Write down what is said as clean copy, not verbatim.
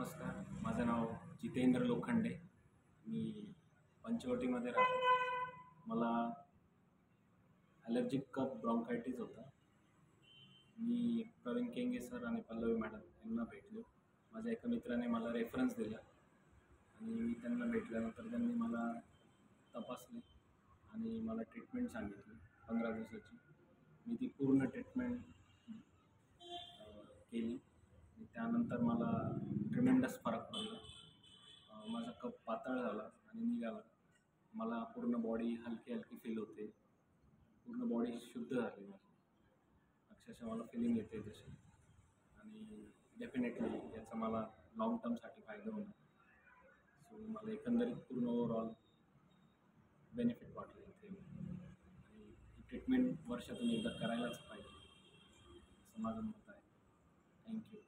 नमस्कार. माझं नाव जितेंद्र लोखंडे. मी पंचवटीमध्ये राहतो. मला ॲलर्जिक कफ ब्रॉन्कायटिस होता. मी प्रवीण केंगे सर आणि पल्लवी मॅडम यांना भेटलो. माझ्या एका मित्राने मला रेफरन्स दिला आणि मी त्यांना भेटल्यानंतर त्यांनी मला तपासले आणि मला ट्रीटमेंट सांगितली 15 दिवसाची. मी ती पूर्ण ट्रीटमेंट केली आणि त्यानंतर मला ट्रिमेंडस फरक पडला. माझा कफ पातळ झाला आणि निघाला. मला पूर्ण बॉडी हलकी हलकी फील होते. पूर्ण बॉडी शुद्ध झाली माझी. अक्षरशः मला फिलिंग येते तशी. आणि डेफिनेटली याचा मला लाँग टर्मसाठी फायदा होणार. सो मला एकंदरीत पूर्ण ओव्हरऑल बेनिफिट वाटलं इथे. आणि ही ट्रीटमेंट वर्षातून एकदा करायलाच पाहिजे असं माझं मत आहे. थँक्यू.